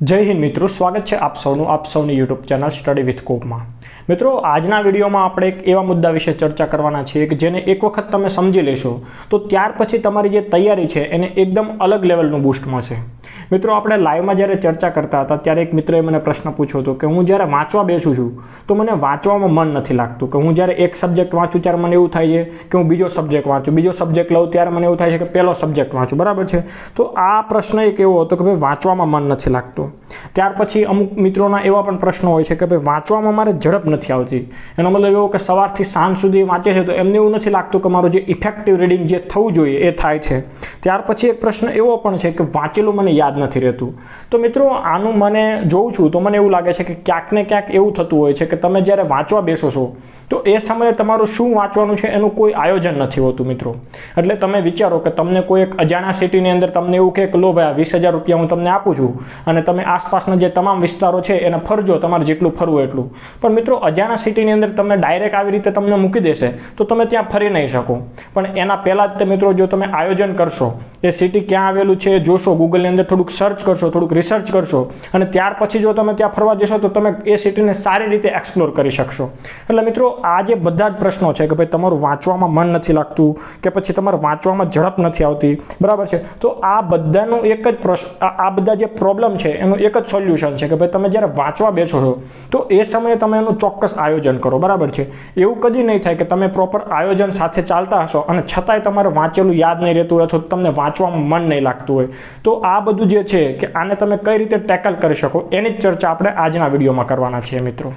જય હિન્દ મિત્રો, સ્વાગત છે આપ સૌની યુટ્યુબ ચેનલ સ્ટડી વિથ કોપમાં। મિત્રો, આજના વિડીયોમાં આપણે એક એવા મુદ્દા વિશે ચર્ચા કરવાના છીએ કે જેને એક વખત તમે સમજી લેશો તો ત્યાર પછી તમારી જે તૈયારી છે એને એકદમ અલગ લેવલનું બૂસ્ટ મળશે। મિત્રો, આપણે લાઈવમાં જ્યારે ચર્ચા કરતા હતા ત્યારે એક મિત્રએ મને પ્રશ્ન પૂછ્યો હતો કે હું જ્યારે વાંચવા બેસું છું તો મને વાંચવામાં મન નથી લાગતું, કે હું જ્યારે એક સબ્જેક્ટ વાંચું ત્યારે મને એવું થાય છે કે હું બીજો સબ્જેક્ટ વાંચું, બીજો સબ્જેક્ટ લઉં ત્યારે મને એવું થાય છે કે પહેલો સબ્જેક્ટ વાંચું, બરાબર છે। તો આ પ્રશ્ન એક એવો હતો કે ભાઈ વાંચવામાં મન નથી લાગતું। ત્યાર પછી અમુક મિત્રોના એવા પણ પ્રશ્નો હોય છે કે ભાઈ વાંચવામાં મારે ઝડપ નથી આવતી। એનો મતલબ એવો કે સવારથી સાંજ સુધી વાંચે છે તો એમને એવું નથી લાગતું કે મારું જે ઇફેક્ટિવ રીડિંગ જે થવું જોઈએ એ થાય છે। ત્યાર પછી એક પ્રશ્ન એવો પણ છે કે વાંચેલું મને યાદ નથી રહેતું। તો મિત્રો, આનું મને જોઉં છું તો મને એવું લાગે છે કે ક્યાંક ને ક્યાંક એવું થતું હોય છે કે તમે જ્યારે વાંચવા બેસો છો તો એ સમયે તમારું શું વાંચવાનું છે એનું કોઈ આયોજન નથી હોતું મિત્રો। એટલે તમે વિચારો કે તમને કોઈ એક અજાણ્યા સિટીની અંદર તમને એવું કહે કે લો ભાઈ 20,000 રૂપિયા હું તમને આપું છું અને તમે આસપાસના જે તમામ વિસ્તારો છે એને ફરજો, તમારે જેટલું ફરવું એટલું। પણ મિત્રો, અજાણ્યા સિટીની અંદર તમને ડાયરેક્ટ આવી રીતે તમને મૂકી દેશે તો તમે ત્યાં ફરી નહીં શકો। પણ એના પહેલાં જ તે મિત્રો જો તમે આયોજન કરશો, એ સિટી ક્યાં આવેલું છે જોશો, ગૂગલની અંદર થોડુંક સર્ચ કરશો, થોડુંક રિસર્ચ કરશો અને ત્યાર પછી જો તમે ત્યાં ફરવા જશો તો તમે એ સિટીને સારી રીતે એક્સપ્લોર કરી શકશો। એટલે મિત્રો, આ જે બધા જ પ્રશ્નો છે કે ભાઈ તમારું વાંચવામાં મન નથી લાગતું કે પછી તમારે વાંચવામાં ઝડપ નથી આવતી, બરાબર છે, તો આ બધાનું એક જ પ્રશ્ન, આ બધા જે પ્રોબ્લેમ છે એનું એક જ સોલ્યુશન છે કે ભાઈ તમે જ્યારે વાંચવા બેસો છો તો એ સમયે તમે એનું ચોક્કસ આયોજન કરો, બરાબર છે। એવું કદી નહીં થાય કે તમે પ્રોપર આયોજન સાથે ચાલતા હશો અને છતાંય તમારે વાંચેલું યાદ નહીં રહેતું હોય અથવા તમને વાંચવામાં મન નહીં લાગતું હોય। તો આ બધું જે છે કે આને તમે કઈ રીતે ટેકલ કરી શકો એની જ ચર્ચા આપણે આજના વિડીયોમાં કરવાના છીએ મિત્રો।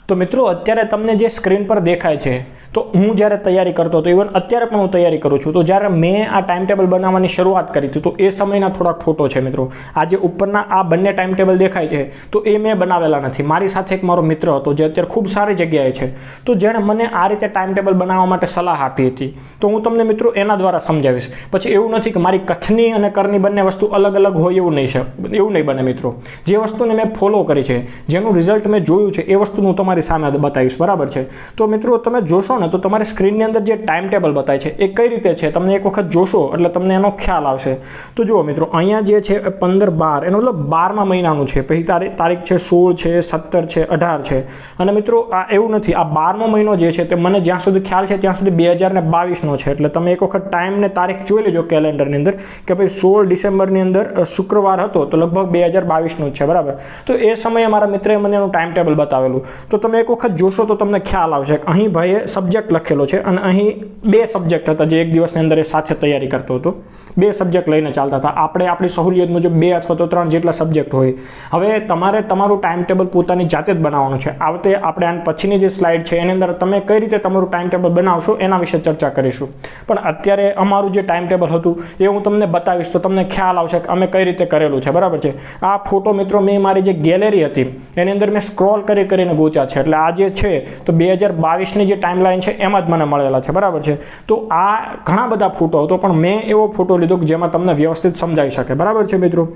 તો મિત્રો, અત્યારે તમને જે સ્ક્રીન પર દેખાય છે તો હું જ્યારે તૈયારી કરતો હતો, ઇવન અત્યારે પણ હું તૈયારી કરું છું, તો જ્યારે મેં આ ટાઈમ ટેબલ બનાવવાની શરૂઆત કરી હતી તો એ સમયના થોડાક ફોટો છે મિત્રો। આ જે ઉપરના આ બંને ટાઈમ ટેબલ દેખાય છે તો એ મેં બનાવેલા નથી, મારી સાથે એક મારો મિત્ર હતો જે અત્યારે ખૂબ સારી જગ્યાએ છે, તો જેણે મને આ રીતે ટાઈમ ટેબલ બનાવવા માટે સલાહ આપી હતી। તો હું તમને મિત્રો એના દ્વારા સમજાવીશ। પછી એવું નથી કે મારી કથની અને કરની બંને વસ્તુ અલગ અલગ હોય, એવું નહીં બને મિત્રો। જે વસ્તુને મેં ફોલો કરી છે, જેનું રિઝલ્ટ મેં જોયું છે, એ વસ્તુ હું તમારી સામે બતાવીશ, બરાબર છે। તો મિત્રો, તમે જોશો ને તો તમારી સ્ક્રીનની અંદર જે ટાઈમ ટેબલ બતાય છે એ કઈ રીતે છે તમને એક વખત જોશો એટલે તમને એનો ખ્યાલ આવશે। તો જુઓ મિત્રો, અહીંયા જે છે 15/12 એનો મતલબ 12મા મહિનાનું છે, પછી તારીખ છે 16 છે, 17 છે, 18 છે। અને મિત્રો, આ એવું નથી, આ 12મો મહિનો જે છે તે મને જ્યાં સુધી ખ્યાલ છે ત્યાં સુધી 2022નો છે। એટલે તમે એક વખત ટાઈમ ને તારીખ જોઈ લેજો કેલેન્ડરની અંદર કે ભાઈ 16 ડિસેમ્બરની અંદર શુક્રવાર હતો તો લગભગ 2022નું છે, બરાબર। તો એ સમયે મારા મિત્રએ મને એનું ટાઈમ ટેબલ બતાવેલું, તો તમે એક વખત જોશો તો તમને ખ્યાલ આવશે કે અહીં ભાઈએ સબ્જેક્ટ લખેલો છે અને અહીં 2 સબ્જેક્ટ હતા જે એક દિવસની અંદર એ સાથે તૈયારી કરતો હતો, 2 સબ્જેક્ટ લઈને ચાલતા હતા। આપણે આપણી સહુલિયત મુજબ 2 અથવા તો 3 જેટલા સબ્જેક્ટ હોય। હવે તમારે તમારું ટાઈમ ટેબલ પોતાની જાતે જ બનાવવાનું છે। આ વખતે આપણે આની પછીની જે સ્લાઇડ છે એની અંદર તમે કઈ રીતે તમારું ટાઈમ ટેબલ બનાવશો એના વિશે ચર્ચા કરીશું। પણ અત્યારે અમારું જે ટાઈમ ટેબલ હતું એ હું તમને બતાવીશ તો તમને ખ્યાલ આવશે કે અમે કઈ રીતે કરેલું છે, બરાબર છે। આ ફોટો મિત્રો મેં મારી જે ગેલેરી હતી એની અંદર મેં સ્ક્રોલ કરીને ગોત્યા છે, એટલે આ જે છે તો 2022ની જે ટાઈમલાઈન છે એમાં જ મને મળેલા છે, બરાબર છે। તો આ ઘણા બધા ફોટો હતો પણ મેં એવો ફોટો લીધો કે જેમાં તમને વ્યવસ્થિત સમજાઈ શકે, બરાબર છે મિત્રો।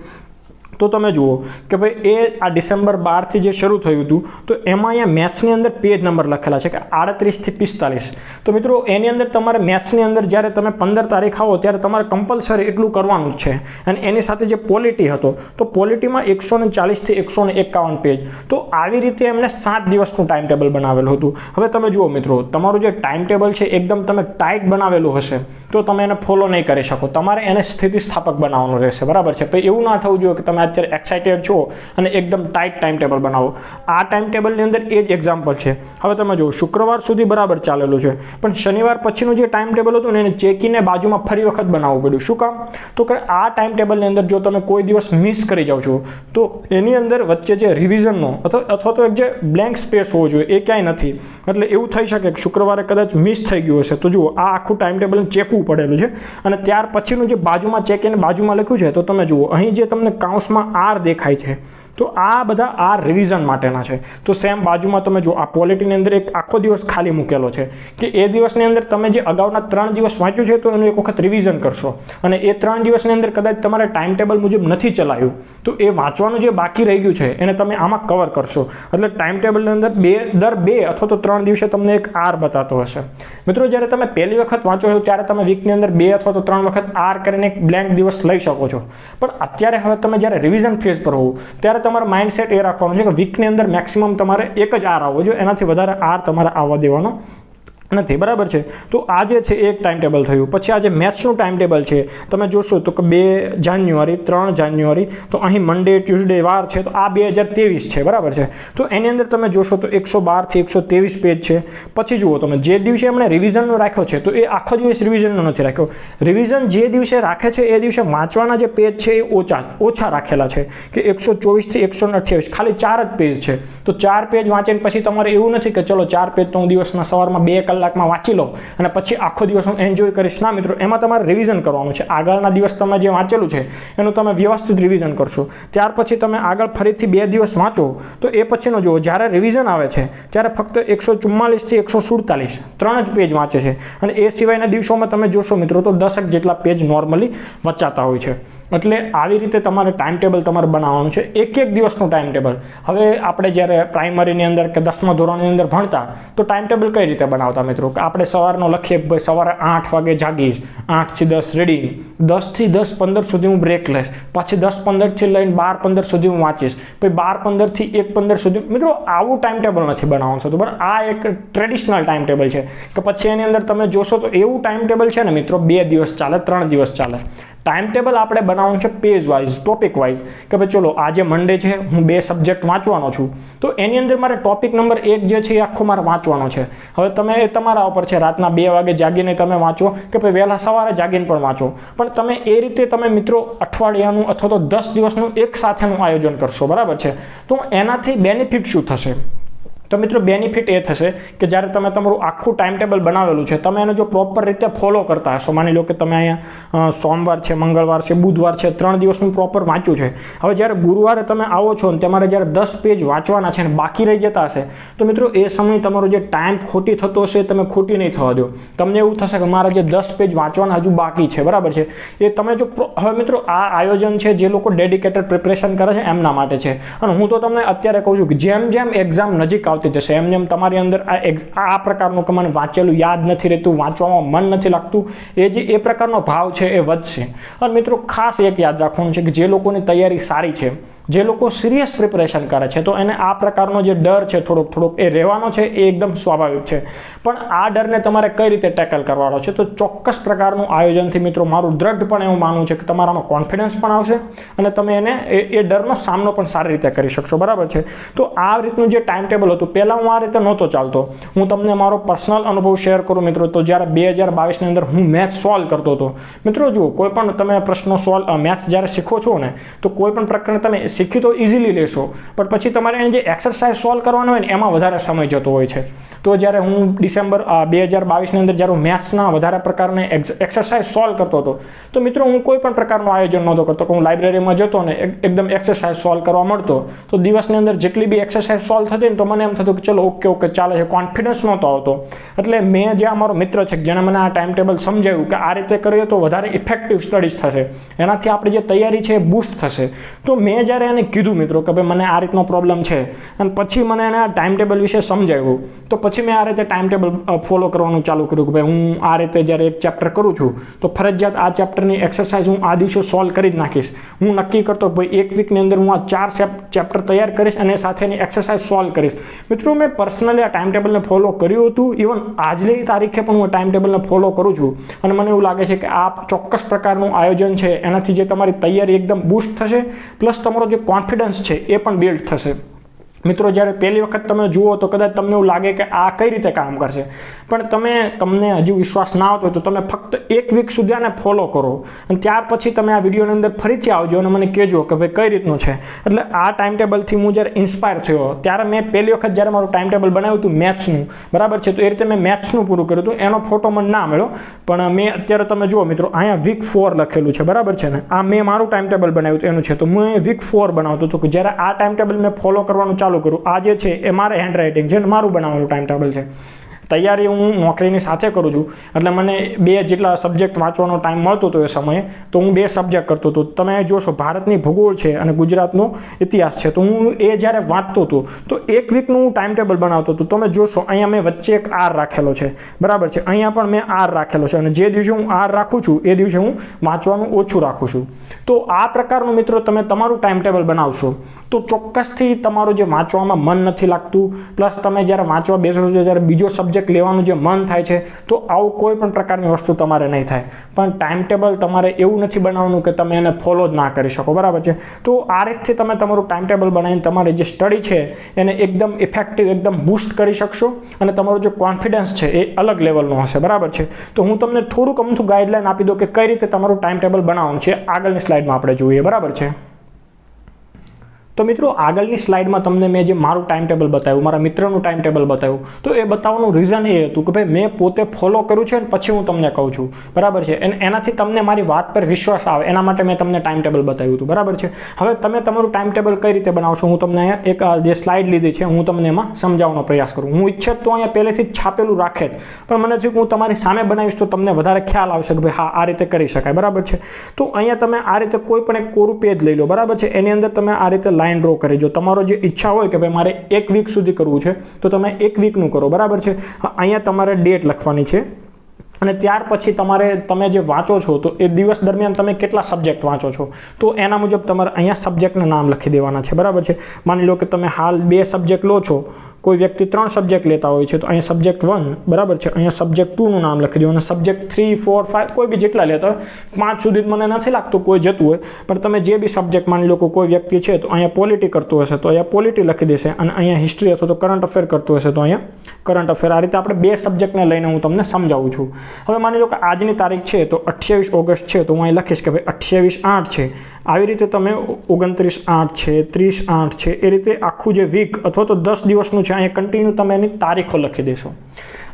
તો તમે જુઓ કે ભાઈ એ આ ડિસેમ્બર 12થી જે શરૂ થયું હતું તો એમાં અહીંયા મેથ્સની અંદર પેજ નંબર લખેલા છે કે 38 થી 45। તો મિત્રો, એની અંદર તમારે મેથ્સની અંદર જ્યારે તમે 15 તારીખ આવો ત્યારે તમારે કમ્પલસરી એટલું કરવાનું જ છે। અને એની સાથે જે પોલિટી હતો તો પોલિટીમાં 140 થી 151 પેજ। તો આવી રીતે એમને 7 દિવસનું ટાઈમ ટેબલ બનાવેલું હતું। હવે તમે જુઓ મિત્રો, તમારું જે ટાઈમ ટેબલ છે એકદમ તમે ટાઈટ બનાવેલું હશે તો તમે એને ફોલો નહીં કરી શકો, તમારે એને સ્થિતિસ્થાપક બનાવવાનું રહેશે, બરાબર છે। પછી એવું ના થવું જોઈએ કે તમે અત્યારે એક્સાઇટેડ છો અને એકદમ ટાઈટ ટાઈમ ટેબલ બનાવો। આ ટાઈમ ટેબલની અંદર એ જ એક્ઝામ્પલ છે। હવે તમે જુઓ, શુક્રવાર સુધી બરાબર ચાલેલું છે પણ શનિવાર પછીનું જે ટાઈમ ટેબલ હતું ને એને ચેકીને બાજુમાં ફરી વખત બનાવવું પડ્યું। શું કામ? તો કે આ ટાઈમ ટેબલની અંદર જો તમે કોઈ દિવસ મિસ કરી જાઓ છો તો એની અંદર વચ્ચે જે રિવિઝનનો અથવા તો એક જે બ્લેન્ક સ્પેસ હોવો જોઈએ એ ક્યાંય નથી। એટલે એવું થઈ શકે કે શુક્રવારે કદાચ મિસ થઈ ગયું હશે, તો જુઓ આ આખું ટાઈમ ટેબલ ચેકવું પડેલું છે અને ત્યાર પછીનું જે બાજુમાં ચેકીને બાજુમાં લખ્યું છે તો તમે જુઓ અહીં જે તમને કાઉન્સમાં R દેખાય છે તો આ બધા આ રિવિઝન માટેના છે। તો સેમ બાજુમાં તમે જો આ પોલિટીની અંદર એક આખો દિવસ ખાલી મૂકેલો છે કે એ દિવસની અંદર તમે જે અગાઉના 3 દિવસ વાંચ્યું છે તો એનું એક વખત રિવિઝન કરશો અને એ 3 દિવસની અંદર કદાચ તમારે ટાઈમ ટેબલ મુજબ નથી ચલાવ્યું તો એ વાંચવાનું જે બાકી રહી ગયું છે એને તમે આમાં કવર કરશો। એટલે ટાઈમ ટેબલની અંદર દર 2 અથવા તો 3 દિવસે તમને એક R બતાતો હશે। મિત્રો, જ્યારે તમે પહેલી વખત વાંચો છો ત્યારે તમે વીકની અંદર 2 અથવા તો 3 વખત R કરીને એક બ્લેન્ક દિવસ લઈ શકો છો, પણ અત્યારે હવે તમે જ્યારે રિવિઝન ફેઝ પર હોવ ત્યારે તમારે માઇન્ડસેટ એ રાખવાનું છે કે વીકની અંદર મેક્સિમમ તમારે એક જ આર આવવો જોઈએ, એનાથી વધારે આર તમારે આવવા દેવાનો નથી, બરાબર છે. તો આ જે છે એક ટાઈમ ટેબલ થયું. પછી આ જે મેથ્સનું ટાઈમ ટેબલ છે તમે જોશો તો કે 2 જાન્યુઆરી 3 જાન્યુઆરી તો અહીં મંડે ટ્યુઝડે વાર છે તો આ 2023 છે, બરાબર છે. તો એની અંદર તમે જોશો તો 112 થી 123 પેજ છે. પછી જુઓ તમે જે દિવસે એમણે રિવિઝનનો રાખ્યો છે તો એ આખો દિવસ રિવિઝનનો નથી રાખ્યો. રિવિઝન જે દિવસે રાખે છે એ દિવસે વાંચવાના જે પેજ છે એ ઓછા રાખેલા છે કે 124 થી 128 ખાલી 4 જ પેજ છે. તો 4 પેજ વાંચીને પછી તમારે એવું નથી કે ચલો 4 પેજ તો હું દિવસના સવારમાં 2 કલાકમાં વાંચી લો અને પછી આખો દિવસ હું એન્જોય કરીશ. ના મિત્રો, એમાં તમારે રિવિઝન કરવાનું છે. આગળના દિવસ તમે જે વાંચેલું છે એનું તમે વ્યવસ્થિત રિવિઝન કરશો. ત્યાર પછી તમે આગળ ફરીથી 2 દિવસ વાંચો તો એ પછીનો જુઓ જ્યારે રિવિઝન આવે છે ત્યારે ફક્ત 144 થી 147 3 જ પેજ વાંચે છે અને એ સિવાયના દિવસોમાં તમે જોશો મિત્રો તો 10 જેટલા પેજ નોર્મલી વચાતા હોય છે. એટલે આવી રીતે તમારે ટાઈમ ટેબલ તમારે બનાવવાનું છે, એક દિવસનું ટાઈમ ટેબલ. હવે આપણે જ્યારે પ્રાઇમરીની અંદર કે 10મા ધોરણની અંદર ભણતા તો ટાઈમ ટેબલ કઈ રીતે બનાવતા મિત્રો કે આપણે સવારનો લખીએ ભાઈ સવારે 8 વાગે જાગીશ, 8 થી 10 રીડિંગ, 10 થી 10:15 સુધી હું બ્રેક લઈશ, પછી 10:15 થી લઈને 12:15 સુધી હું વાંચીશ, પછી 12:15 થી 1:15 સુધી. મિત્રો આવું ટાઈમ ટેબલ નથી બનાવવાનું છે, બરાબર. આ એક ટ્રેડિશનલ ટાઈમ ટેબલ છે કે પછી એની અંદર તમે જોશો તો એવું ટાઈમ ટેબલ છે ને મિત્રો 2 દિવસ ચાલે, 3 દિવસ ચાલે. ટાઈમ ટેબલ આપણે બનાવવાનું છે પેજ વાઇઝ, ટોપિક વાઇઝ કે ભાઈ ચલો આજે મંડે છે, હું 2 સબ્જેક્ટ વાંચવાનો છું તો એની અંદર મારે ટોપિક નંબર 1 જે છે એ આખો મારે વાંચવાનો છે. હવે તમે એ તમારા ઉપર છે, રાતના 2 વાગે જાગીને તમે વાંચો કે ભાઈ વહેલા સવારે જાગીને પણ વાંચો, પણ તમે એ રીતે તમે મિત્રો અઠવાડિયાનું અથવા તો 10 દિવસનું એક સાથેનું આયોજન કરશો, બરાબર છે. તો એનાથી બેનિફિટ શું થશે? તો મિત્રો બેનિફિટ એ થશે કે જ્યારે તમે તમારું આખું ટાઈમ ટેબલ બનાવેલું છે તમે એને જો પ્રોપર રીતે ફોલો કરતા હશો, માની લો કે તમે અહીંયા સોમવાર છે, મંગળવાર છે, બુધવાર છે, 3 દિવસનું પ્રોપર વાંચ્યું છે. હવે જ્યારે ગુરુવારે તમે આવો છો ને તમારે જ્યારે 10 પેજ વાંચવાના છે ને બાકી રહી જતા હશે તો મિત્રો એ સમય તમારો જે ટાઈમ ખોટી થતો હશે તમે ખોટી નહીં થવા દો. તમને એવું થશે કે મારા જે 10 પેજ વાંચવાના હજુ બાકી છે, બરાબર છે. એ તમે જો હવે મિત્રો આ આયોજન છે જે લોકો ડેડિકેટેડ પ્રિપરેશન કરે છે એમના માટે છે. અને હું તો તમને અત્યારે કહું છું કે જેમ જેમ એક્ઝામ નજીક આવતી જશે એમ જેમ તમારી અંદર આ પ્રકારનું કે મને વાંચેલું યાદ નથી રહેતું, વાંચવામાં મન નથી લાગતું, એ પ્રકારનો ભાવ છે એ વધશે. અને મિત્રો ખાસ એક યાદ રાખવાનું છે કે જે લોકોની તૈયારી સારી છે, જે લોકો સિરિયસ પ્રિપરેશન કરે છે તો એને આ પ્રકારનો જે ડર છે થોડોક એ રહેવાનો છે, એ એકદમ સ્વાભાવિક છે. પણ આ ડરને તમારે કઈ રીતે ટેકલ કરવાનો છે તો ચોક્કસ પ્રકારનું આયોજનથી મિત્રો મારું દ્રઢપણે એવું માનવું છે કે તમારામાં કોન્ફિડન્સ પણ આવશે અને તમે એને એ ડરનો સામનો પણ સારી રીતે કરી શકશો, બરાબર છે. તો આ રીતનું જે ટાઈમ ટેબલ હતું પહેલાં હું આ રીતે નહોતો ચાલતો. હું તમને મારો પર્સનલ અનુભવ શેર કરું મિત્રો. તો જ્યારે 2022ની અંદર હું મેથ્સ સોલ્વ કરતો હતો મિત્રો, જુઓ કોઈ પણ તમે પ્રશ્નો મેથ્સ જ્યારે શીખો છો ને તો કોઈ પણ પ્રકારને તમે શીખી તો ઇઝીલી લેશો પણ પછી તમારે એને જે એક્સરસાઇઝ સોલ્વ કરવાનો હોય ને એમાં વધારે સમય જતો હોય છે. તો જ્યારે હું ડિસેમ્બર 2022ની અંદર જ્યારે હું મેથ્સના વધારે પ્રકારની એક્સરસાઇઝ સોલ્વ કરતો હતો તો મિત્રો હું કોઈ પણ પ્રકારનું આયોજન નહોતો કરતો કે હું લાઇબ્રેરીમાં જતો ને એકદમ એક્સરસાઇઝ સોલ્વ કરવા મળતો તો દિવસની અંદર જેટલી બી એક્સરસાઇઝ સોલ્વ થતી ને તો મને એમ થતું કે ચલો ઓકે ચાલે છે, કોન્ફિડન્સ નહોતો આવતો. એટલે મેં જે અમારો મિત્ર છે જેણે મને આ ટાઈમ ટેબલ સમજાવ્યું કે આ રીતે કરીએ તો વધારે ઇફેક્ટિવ સ્ટડીઝ થશે, એનાથી આપણી જે તૈયારી છે એ બૂસ્ટ થશે. તો મેં જ્યારે એને કીધું મિત્રો કે ભાઈ મને આ રીતનો પ્રોબ્લેમ છે અને પછી મને એને આ ટાઈમ ટેબલ વિશે સમજાવ્યું તો પછી મેં આ રીતે ટાઈમ ટેબલ ફોલો કરવાનું ચાલુ કર્યું કે ભાઈ હું આ રીતે જ્યારે એક ચેપ્ટર કરું છું તો ફરજિયાત આ ચેપ્ટરની એક્સરસાઇઝ હું આ દિવસે સોલ્વ કરી જ નાખીશ. હું નક્કી કરતો ભાઈ એક વીકની અંદર હું આ 4 ચેપ્ટર તૈયાર કરીશ અને સાથેની એક્સરસાઇઝ સોલ્વ કરીશ. મિત્રો મેં પર્સનલી આ ટાઈમ ટેબલને ફોલો કર્યું હતું. ઇવન આજની તારીખે પણ હું ટાઈમ ટેબલને ફોલો કરું છું અને મને એવું લાગે છે કે આ ચોક્કસ પ્રકારનું આયોજન છે એનાથી જે તમારી તૈયારી એકદમ બૂસ્ટ થશે પ્લસ તમારો જે કોન્ફિડન્સ છે એ પણ બિલ્ડ થશે. મિત્રો જ્યારે પહેલી વખત તમે જુઓ તો કદાચ તમને એવું લાગે કે આ કઈ રીતે કામ કરશે, પણ તમને હજુ વિશ્વાસ ના આવતો હોય તો તમે ફક્ત 1 વીક સુધી આને ફોલો કરો અને ત્યાર પછી તમે આ વિડીયોની અંદર ફરીથી આવજો અને મને કહેજો કે ભાઈ કઈ રીતનું છે. એટલે આ ટાઈમ ટેબલથી હું જ્યારે ઇન્સ્પાયર થયો ત્યારે મેં પહેલી વખત જ્યારે મારું ટાઈમ ટેબલ બનાવ્યું હતું મેથ્સનું, બરાબર છે, તો એ રીતે મેં મેથ્સનું પૂરું કર્યું હતું. એનો ફોટો મને ના મળ્યો પણ મેં અત્યારે તમે જુઓ મિત્રો અહીંયા વીક 4 લખેલું છે, બરાબર છે ને. આ મેં મારું ટાઈમ ટેબલ બનાવ્યું હતું એનું છે તો હું વીક 4 બનાવતો હતો કે જ્યારે આ ટાઈમ ટેબલ મેં ફોલો કરવાનું ચાલુ કરું. આ જે છે એ મારે હેન્ડ રાઇટિંગ છે, મારું બનાવેલું ટાઈમ ટેબલ છે. તૈયારી હું નોકરીની સાથે કરું છું એટલે મને 2 જેટલા સબ્જેક્ટ વાંચવાનો ટાઈમ મળતો હતો એ સમયે, તો હું 2 સબ્જેક્ટ કરતો હતો. તમે જોશો ભારતની ભૂગોળ છે અને ગુજરાતનો ઇતિહાસ છે, તો હું એ જ્યારે વાંચતો હતો તો એક વીકનું હું ટાઈમ ટેબલ બનાવતો હતો. તમે જોશો અહીંયા મેં વચ્ચે એક આર રાખેલો છે, બરાબર છે, અહીંયા પણ મેં આર રાખેલો છે, અને જે દિવસે હું આર રાખું છું એ દિવસે હું વાંચવાનું ઓછું રાખું છું. તો આ પ્રકારનું મિત્રો તમે તમારું ટાઈમ ટેબલ બનાવશો તો ચોક્કસથી તમારું જે વાંચવામાં મન નથી લાગતું, પ્લસ તમે જ્યારે વાંચવા બેસો છો જ્યારે બીજો સબ્જેક્ટ લેવાનું જે મન થાય છે, તો આવું કોઈ પણ પ્રકારની વસ્તુ તમારે નહીં થાય. પણ ટાઈમ ટેબલ તમારે એવું નથી બનાવવાનું કે તમે એને ફોલો જ ના કરી શકો, બરાબર છે. તો આ રીતથી તમે તમારું ટાઈમ ટેબલ બનાવીને તમારી જે સ્ટડી છે એને એકદમ ઇફેક્ટિવ, એકદમ બૂસ્ટ કરી શકશો, અને તમારો જે કોન્ફિડન્સ છે એ અલગ લેવલનો હશે, બરાબર છે. તો હું તમને થોડુંક અમથું ગાઈડલાઈન આપી દઉં કે કઈ રીતે તમારું ટાઈમ ટેબલ બનાવવાનું છે. આગળની સ્લાઇડમાં આપણે જોઈએ, બરાબર છે. તો મિત્રો આગળની સ્લાઇડમાં તમને મેં જે મારું ટાઈમ ટેબલ બતાવ્યું, મારા મિત્રનું ટાઈમ ટેબલ બતાવ્યું, તો એ બતાવવાનું રીઝન એ હતું કે ભાઈ મેં પોતે ફોલો કર્યું છે અને પછી હું તમને કહું છું, બરાબર છે. અને એનાથી તમને મારી વાત પર વિશ્વાસ આવે એના માટે મેં તમને ટાઈમ ટેબલ બતાવ્યું હતું, બરાબર છે. હવે તમે તમારું ટાઈમ ટેબલ કઈ રીતે બનાવશો હું તમને અહીંયા એક જે સ્લાઇડ લીધી છે હું તમને એમાં સમજાવવાનો પ્રયાસ કરું. હું ઈચ્છે તો અહીંયા પહેલેથી જ છાપેલું રાખે જ, પણ મને થયું કે હું તમારી સામે બનાવીશ તો તમને વધારે ખ્યાલ આવશે કે ભાઈ હા આ રીતે કરી શકાય, બરાબર છે. તો અહીંયા તમે આ રીતે કોઈ પણ એક કોરું પેજ લઈ લો, બરાબર છે. એની અંદર તમે આ રીતે લાઈન ડ્રો કરી. જો તમારો જે ઈચ્છા હોય કે ભાઈ મારે 1 વીક સુધી કરવું છે તો તમે 1 વીકનું કરો, બરાબર છે. અહીંયા તમારે ડેટ લખવાની છે, અને ત્યાર પછી તમે જે વાંચો છો તો એ દિવસ દરમિયાન તમે કેટલા સબ્જેક્ટ વાંચો છો તો એના મુજબ તમારે અહીંયા સબ્જેક્ટના નામ લખી દેવાના છે, બરાબર છે. માની લો કે તમે હાલ 2 સબ્જેક્ટ લો છો, કોઈ વ્યક્તિ 3 સબ્જેક્ટ લેતા હોય છે તો અહીંયા સબ્જેક્ટ 1, બરાબર છે, અહીંયા સબ્જેક્ટ 2 નું નામ લખી દો, અને સબ્જેક્ટ 3, 4, 5 કોઈ બી જેટલા લેતા હોય, 5 સુધી મને નથી લાગતું કોઈ જતું હોય, પણ તમે જે બી સબ્જેક્ટ માની લો કોઈ વ્યક્તિ છે તો અહીંયા પોલિટી કરતો હશે તો અહીંયા પોલિટી લખી દેશે, અને અહીંયા હિસ્ટ્રી અથવા તો કરંટ અફેર કરતો હશે તો અહીંયા કરંટ અફેર. આ રીતે આપણે 2 સબ્જેક્ટને લઈને હું તમને સમજાવું છું. હવે માની લો કે આજની તારીખ છે તો 28 ઓગસ્ટ છે, તો હું અહીં લખીશ કે ભાઈ 28/8 છે. આવી રીતે તમે 29/8 છે, 30/8 છે, એ રીતે આખું જે વીક અથવા તો 10 દિવસનું છે અહીંયા કન્ટિન્યુ તમે એની તારીખો લખી દેશો.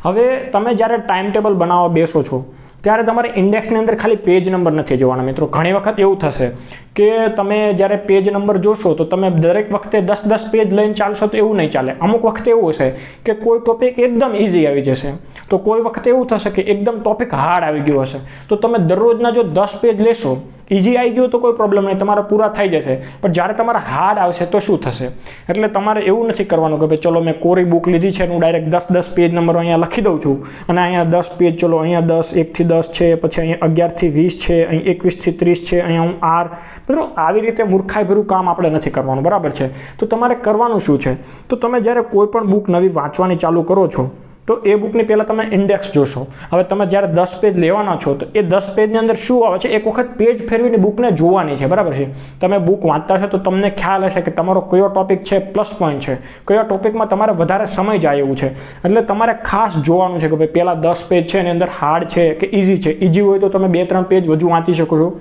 હવે તમે જ્યારે ટાઈમ ટેબલ બનાવવા બેસો છો ત્યારે તમારે ઇન્ડેક્સની અંદર ખાલી પેજ નંબર નથી જોવાના મિત્રો. ઘણી વખત એવું થશે કે તમે જ્યારે પેજ નંબર જોશો તો તમે દરેક વખતે 10 પેજ લઈને ચાલશો તો એવું નહીં ચાલે. અમુક વખતે એવું હશે કે કોઈ ટોપિક એકદમ ઇઝી આવી જશે, તો કોઈ વખતે એવું થશે કે એકદમ ટોપિક હાર્ડ આવી ગયો હશે, તો તમે દરરોજના જો 10 પેજ લેશો, ઇઝી આવી ગયો તો કોઈ પ્રોબ્લેમ નહીં, તમારા પૂરા થઈ જશે, પણ જ્યારે તમારા હાર્ડ આવશે તો શું થશે. એટલે તમારે એવું નથી કરવાનું કે ભાઈ ચલો મેં કોરી બુક લીધી છે હું ડાયરેક્ટ 10 પેજ નંબર અહીંયા લખી દઉં છું, અને અહીંયા 10 પેજ, ચલો અહીંયા 10, 1 થી 10 છે, પછી અહીંયા 11 થી 20 છે, અહીં 21 થી 30 છે, અહીંયા હું આર, બરાબર. આવી રીતે મૂર્ખાઈભર્યું કામ આપણે નથી કરવાનું, બરાબર છે. તો તમારે કરવાનું શું છે, તો તમે જ્યારે કોઈ પણ બુક નવી વાંચવાની ચાલુ કરો છો તો એ બુકની પહેલાં તમે ઇન્ડેક્સ જોશો. હવે તમે જ્યારે 10 પેજ લેવાના છો તો એ 10 પેજની અંદર શું આવે છે એક વખત પેજ ફેરવીને બુકને જોવાની છે, બરાબર છે. તમે બુક વાંચતા છો તો તમને ખ્યાલ હશે કે તમારો કયો ટોપિક છે પ્લસ પોઈન્ટ છે, કયા ટોપિકમાં તમારે વધારે સમય જાય એવું છે. એટલે તમારે ખાસ જોવાનું છે કે ભાઈ પહેલાં 10 પેજ છે એની અંદર હાર્ડ છે કે ઇઝી છે. ઇઝી હોય તો તમે 2-3 પેજ વધુ વાંચી શકો છો,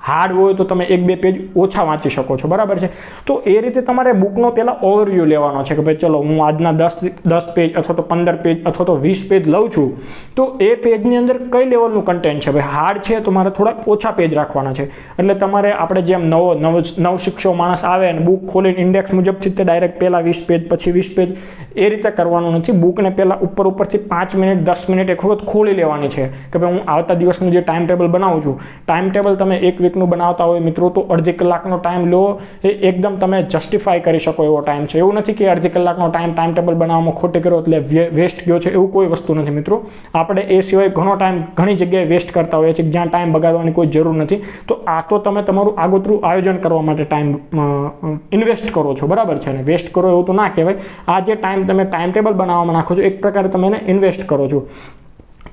હાર્ડ હોય તો તમે 1-2 પેજ ઓછા વાંચી શકો છો, બરાબર છે. તો એ રીતે તમારે બુકનો પહેલાં ઓવરવ્યૂ લેવાનો છે કે ભાઈ ચલો હું આજના 10 પેજ અથવા તો 15 પેજ અથવા તો 20 પેજ લઉં છું, તો એ પેજની અંદર કઈ લેવલનું કન્ટેન્ટ છે. ભાઈ હાર્ડ છે તો મારે થોડા ઓછા પેજ રાખવાના છે. એટલે તમારે આપણે જેમ નવ શિક્ષો માણસ આવે અને બુક ખોલીને ઇન્ડેક્સ મુજબથી તે ડાયરેક્ટ પહેલાં 20 પેજ પછી 20 પેજ એ રીતે કરવાનું નથી. બુકને પહેલાં ઉપરથી 5 મિનિટ 10 મિનિટ એક વખત ખોલી લેવાની છે કે ભાઈ હું આવતા દિવસનું જે ટાઈમ ટેબલ બનાવું છું, ટાઈમ ટેબલ તમે 1 વીકનું બનાવતા હોય મિત્રો તો અડધી કલાકનો ટાઈમ લો, એ એકદમ તમે જસ્ટિફાઈ કરી શકો એવો ટાઈમ છે. એવું નથી કે અડધી કલાકનો ટાઈમ ટેબલ બનાવવામાં ખોટી કર્યો એટલે વેસ્ટ ગયો છે, એવું કોઈ વસ્તુ નથી મિત્રો. આપણે એ સિવાય ઘણો ટાઈમ ઘણી જગ્યાએ વેસ્ટ કરતા હોઈએ છીએ જ્યાં ટાઈમ બગાડવાની કોઈ જરૂર નથી. તો આ તો તમે તમારું આગોતરું આયોજન કરવા માટે ટાઈમ ઇન્વેસ્ટ કરો છો, બરાબર છે, અને વેસ્ટ કરો એવું તો ના કહેવાય. આ જે ટાઈમ તમે ટાઈમ ટેબલ બનાવવામાં નાખો છો એક પ્રકારે તમે એને ઇન્વેસ્ટ કરો છો.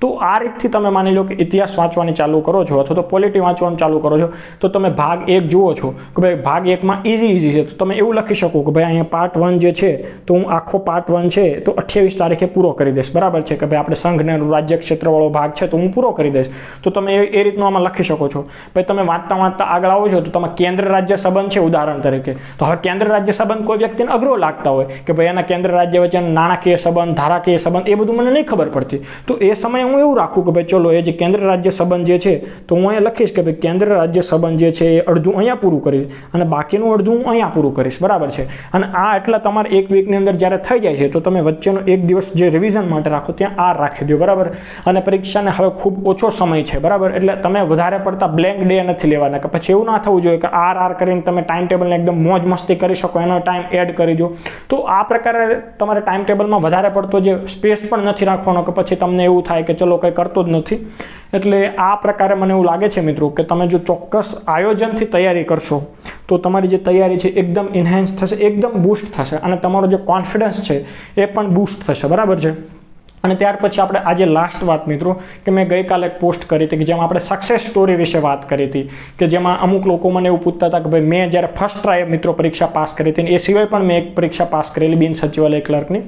તો આ રીતથી તમે માની લો કે ઇતિહાસ વાંચવાની ચાલુ કરો છો અથવા તો પોલિટી વાંચવાનું ચાલુ કરો છો, તો તમે ભાગ 1 જુઓ છો કે ભાઈ ભાગ 1માં ઇઝી છે, તો તમે એવું લખી શકો કે ભાઈ અહીંયા પાર્ટ 1 જે છે તો હું આખો પાર્ટ 1 છે તો 28 તારીખે પૂરો કરી દઈશ, બરાબર છે. કે ભાઈ આપણે સંઘને રાજ્ય ક્ષેત્રવાળો ભાગ છે તો હું પૂરો કરી દઈશ, તો તમે એ રીતનું આમાં લખી શકો છો. ભાઈ તમે વાંચતા આગળ આવો છો તો તમે કેન્દ્ર રાજ્ય સંબંધ છે ઉદાહરણ તરીકે, તો હવે કેન્દ્ર રાજ્ય સંબંધ કોઈ વ્યક્તિને અઘરો લાગતા હોય કે ભાઈ એના કેન્દ્ર રાજ્ય વચ્ચે નાણાકીય સંબંધ, ધારાકીય સંબંધ, એ બધું મને નહીં ખબર પડતી, તો એ સમયે અહીંયા હું એવું રાખું કે ભાઈ ચલો એ જે કેન્દ્ર રાજ્ય સંબંધ જે છે તો હું અહીંયા લખીશ કે ભાઈ કેન્દ્ર રાજ્ય સંબંધ જે છે એ અડધું અહીંયા પૂરું કરીશ અને બાકીનું અડધું હું અહીંયા પૂરું કરીશ, બરાબર છે. અને આ એટલા તમારે એક વીકની અંદર જ્યારે થઈ જાય છે તો તમે વચ્ચેનો એક દિવસ જે રિવિઝન માટે રાખો ત્યાં આર રાખી દો, બરાબર. અને પરીક્ષાને હવે ખૂબ ઓછો સમય છે, બરાબર, એટલે તમે વધારે પડતા બ્લેન્ક ડે નથી લેવાના કે પછી એવું ના થવું જોઈએ કે આર કરીને તમે ટાઈમ ટેબલને એકદમ મોજ મસ્તી કરી શકો, એનો ટાઈમ એડ કરી દો. તો આ પ્રકારે તમારે ટાઈમ ટેબલમાં વધારે પડતો જે સ્પેસ પણ નથી રાખવાનો કે પછી તમને એવું થાય કે ચલો કંઈ કરતો જ નથી. એટલે આ પ્રકારે મને એવું લાગે છે મિત્રો કે તમે જો ચોક્કસ આયોજનથી તૈયારી કરશો તો તમારી જે તૈયારી છે એકદમ ઇન્હેન્સ થશે, એકદમ બૂસ્ટ થશે અને તમારો જે કોન્ફિડન્સ છે એ પણ બૂસ્ટ થશે, બરાબર છે. અને ત્યાર પછી આપણે આજે લાસ્ટ વાત મિત્રો કે મેં ગઈકાલે એક પોસ્ટ કરી હતી કે જેમાં આપણે સક્સેસ સ્ટોરી વિશે વાત કરી હતી કે જેમાં અમુક લોકો મને એવું પૂછતા હતા કે ભાઈ મેં જ્યારે ફર્સ્ટ ટ્રાય મિત્રો પરીક્ષા પાસ કરી હતી, એ સિવાય પણ મેં એક પરીક્ષા પાસ કરેલી બિન સચિવાલય ક્લર્કની.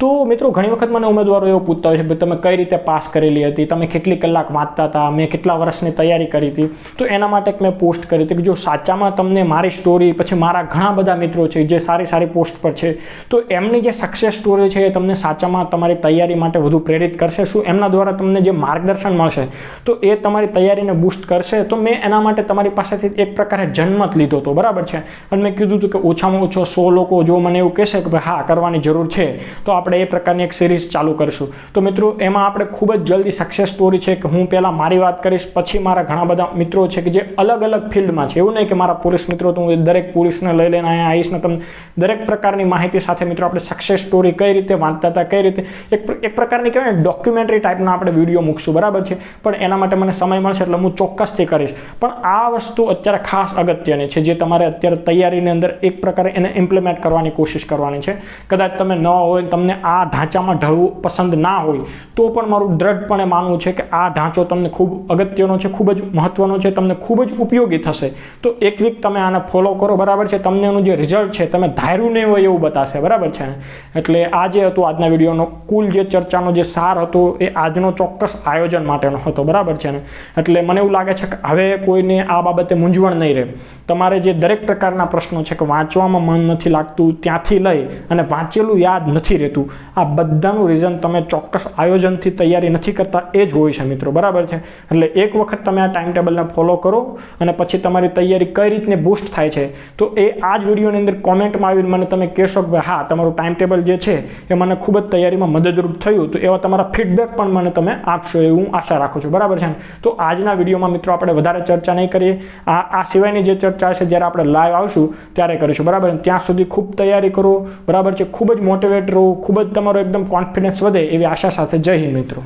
તો મિત્રો ઘણી વખત મને ઉમેદવારો એવું પૂછતા હોય છે કે તમે કઈ રીતે પાસ કરેલી હતી, તમે કેટલી કલાક વાંચતા હતા, મેં કેટલા વર્ષની તૈયારી કરી હતી. તો એના માટે મેં પોસ્ટ કરી હતી કે જો સાચામાં તમને મારી સ્ટોરી પછી મારા ઘણા બધા મિત્રો છે જે સારી સારી પોસ્ટ પર છે તો એમની જે સક્સેસ સ્ટોરી છે એ તમને સાચામાં તમારી તૈયારી માટે વધુ પ્રેરિત કરશે. શું એમના દ્વારા તમને જે માર્ગદર્શન મળશે તો એ તમારી તૈયારીને બૂસ્ટ કરશે. તો મેં એના માટે તમારી પાસેથી એક પ્રકારે જન્મત લીધો હતો, બરાબર છે. અને મેં કીધું હતું કે ઓછામાં ઓછો 100 લોકો જો મને એવું કહેશે કે ભાઈ હા કરવાની જરૂર છે તો આપણે એ પ્રકારની એક સિરીઝ ચાલુ કરીશું. તો મિત્રો એમાં આપણે ખૂબ જ જલ્દી સક્સેસ સ્ટોરી છે કે હું પહેલાં મારી વાત કરીશ, પછી મારા ઘણા બધા મિત્રો છે કે જે અલગ અલગ ફિલ્ડમાં છે. એવું નહીં કે મારા પોલીસ મિત્રો તો હું દરેક પોલીસને લઈ લઈને અહીંયા આવીશ ને તમને દરેક પ્રકારની માહિતી સાથે મિત્રો આપણે સક્સેસ સ્ટોરી કઈ રીતે વાંચતા હતા, કઈ રીતે એક પ્રકારની કહેવાય ને ડોક્યુમેન્ટરી ટાઈપના આપણે વિડીયો મૂકશું, બરાબર છે. પણ એના માટે મને સમય મળશે એટલે હું ચોક્કસથી કરીશ. પણ આ વસ્તુ અત્યારે ખાસ અગત્યની છે જે તમારે અત્યારે તૈયારીની અંદર એક પ્રકારે એને ઇમ્પ્લિમેન્ટ કરવાની કોશિશ કરવાની છે. કદાચ તમે નવા હોય, તમને આ ઢાંચામાં ઢળવું પસંદ ના હોય તો પણ મારું દ્રઢપણે માનવું છે કે આ ઢાંચો તમને ખૂબ અગત્યનો છે, ખૂબ જ મહત્વનો છે, તમને ખૂબ જ ઉપયોગી થશે. તો એક વીક તમે આને ફોલો કરો, બરાબર છે. તમને એનું જે રિઝલ્ટ છે તમે ધાર્યું નહીં હોય એવું બતાશે, બરાબર છે. એટલે આ જે હતું આજના વિડીયોનો કુલ જે ચર્ચાનો જે સાર હતો એ આજનો ચોક્કસ આયોજન માટેનો હતો, બરાબર છે ને. એટલે મને એવું લાગે છે કે હવે કોઈને આ બાબતે મૂંઝવણ નહીં રહે. તમારે જે દરેક પ્રકારના પ્રશ્નો છે કે વાંચવામાં મન નથી લાગતું ત્યાંથી લઈ અને વાંચેલું યાદ નથી રહેતું, આ બધાનું રીઝન તમે ચોક્કસ આયોજનથી તૈયારી નથી કરતા એ જ હોય છે મિત્રો, બરાબર છે. એટલે એક વખત તમે આ ટાઈમ ટેબલને ફોલો કરો અને પછી તમારી તૈયારી કઈ રીતને બૂસ્ટ થાય છે તો એ આ જ વિડીયોની અંદર કોમેન્ટમાં આવીને મને તમે કહેશો કે હા તમારું ટાઈમ ટેબલ જે છે એ મને ખૂબ જ તૈયારીમાં મદદરૂપ થયું. તો એવા તમારા ફીડબેક પણ મને તમે આપશો એવું હું આશા રાખું છું, બરાબર છે. તો આજના વિડીયોમાં મિત્રો આપણે વધારે ચર્ચા નહીં કરીએ. આ સિવાયની જે ચર્ચા છે જ્યારે આપણે લાઈવ આવશું ત્યારે કરીશું, બરાબર. ત્યાં સુધી ખૂબ તૈયારી કરો, બરાબર છે. ખૂબ જ મોટિવેટ રહો, ખૂબ જ તમારો એકદમ કોન્ફિડન્સ વધે એવી આશા સાથે જય હિન્દ મિત્રો.